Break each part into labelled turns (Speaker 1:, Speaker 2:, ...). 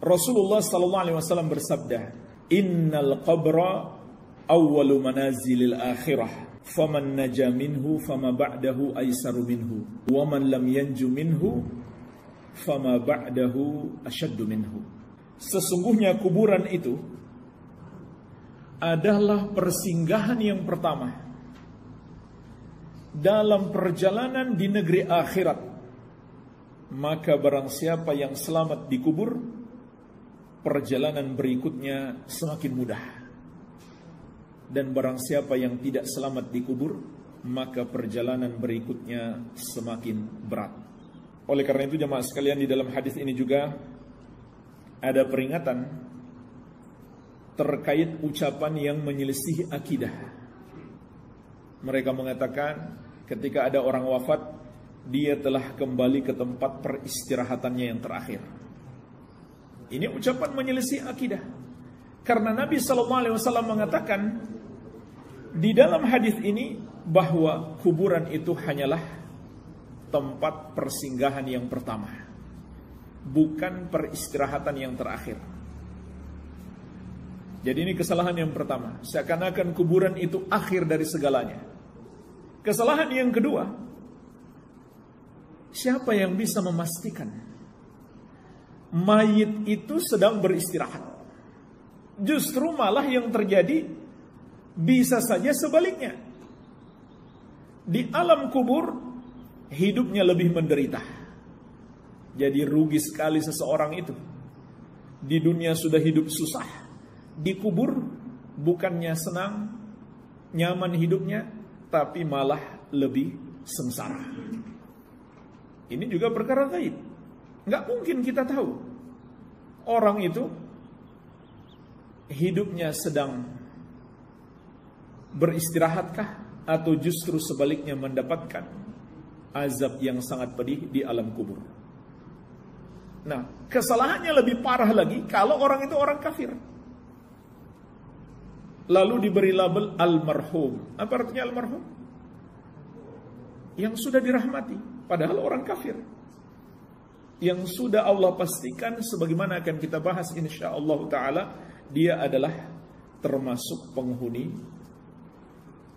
Speaker 1: Rasulullah sallallahu alaihi wasallam bersabda, "Innal qabra awwalu manazilil akhirah, faman naja minhu fama ba'dahu aisaru minhu, wa man lam yanju minhu fama ba'dahu asyaddu minhu." Sesungguhnya kuburan itu adalah persinggahan yang pertama dalam perjalanan di negeri akhirat. Maka barang siapa yang selamat di kubur, perjalanan berikutnya semakin mudah. Dan barang siapa yang tidak selamat di kubur, maka perjalanan berikutnya semakin berat. Oleh karena itu jemaah sekalian, di dalam hadis ini juga ada peringatan terkait ucapan yang menyelisih akidah. Mereka mengatakan ketika ada orang wafat, dia telah kembali ke tempat peristirahatannya yang terakhir. Ini ucapan menyelisih akidah. Karena Nabi SAW mengatakan di dalam hadis ini bahwa kuburan itu hanyalah tempat persinggahan yang pertama, bukan peristirahatan yang terakhir. Jadi ini kesalahan yang pertama, seakan-akan kuburan itu akhir dari segalanya. Kesalahan yang kedua, siapa yang bisa memastikan mayit itu sedang beristirahat? Justru malah yang terjadi bisa saja sebaliknya. Di alam kubur hidupnya lebih menderita. Jadi rugi sekali seseorang itu. Di dunia sudah hidup susah, di kubur bukannya senang, nyaman hidupnya, tapi malah lebih sengsara. Ini juga perkara gaib. Nggak mungkin kita tahu orang itu hidupnya sedang beristirahatkah atau justru sebaliknya mendapatkan azab yang sangat pedih di alam kubur. Nah, kesalahannya lebih parah lagi kalau orang itu orang kafir, lalu diberi label almarhum. Apa artinya almarhum? Yang sudah dirahmati, padahal orang kafir, yang sudah Allah pastikan sebagaimana akan kita bahas insyaallah taala, dia adalah termasuk penghuni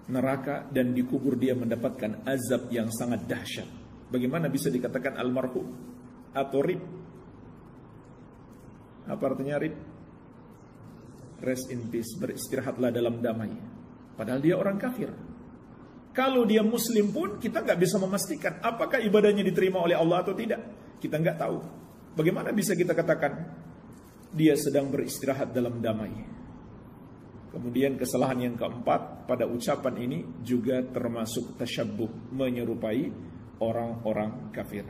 Speaker 1: neraka dan dikubur dia mendapatkan azab yang sangat dahsyat. Bagaimana bisa dikatakan almarhum atau rib? Apa artinya rib? Rest in peace, beristirahatlah dalam damai. Padahal dia orang kafir. Kalau dia muslim pun kita nggak bisa memastikan apakah ibadahnya diterima oleh Allah atau tidak. Kita nggak tahu. Bagaimana bisa kita katakan dia sedang beristirahat dalam damai? Kemudian kesalahan yang keempat pada ucapan ini juga termasuk tasyabbuh, menyerupai orang-orang kafir.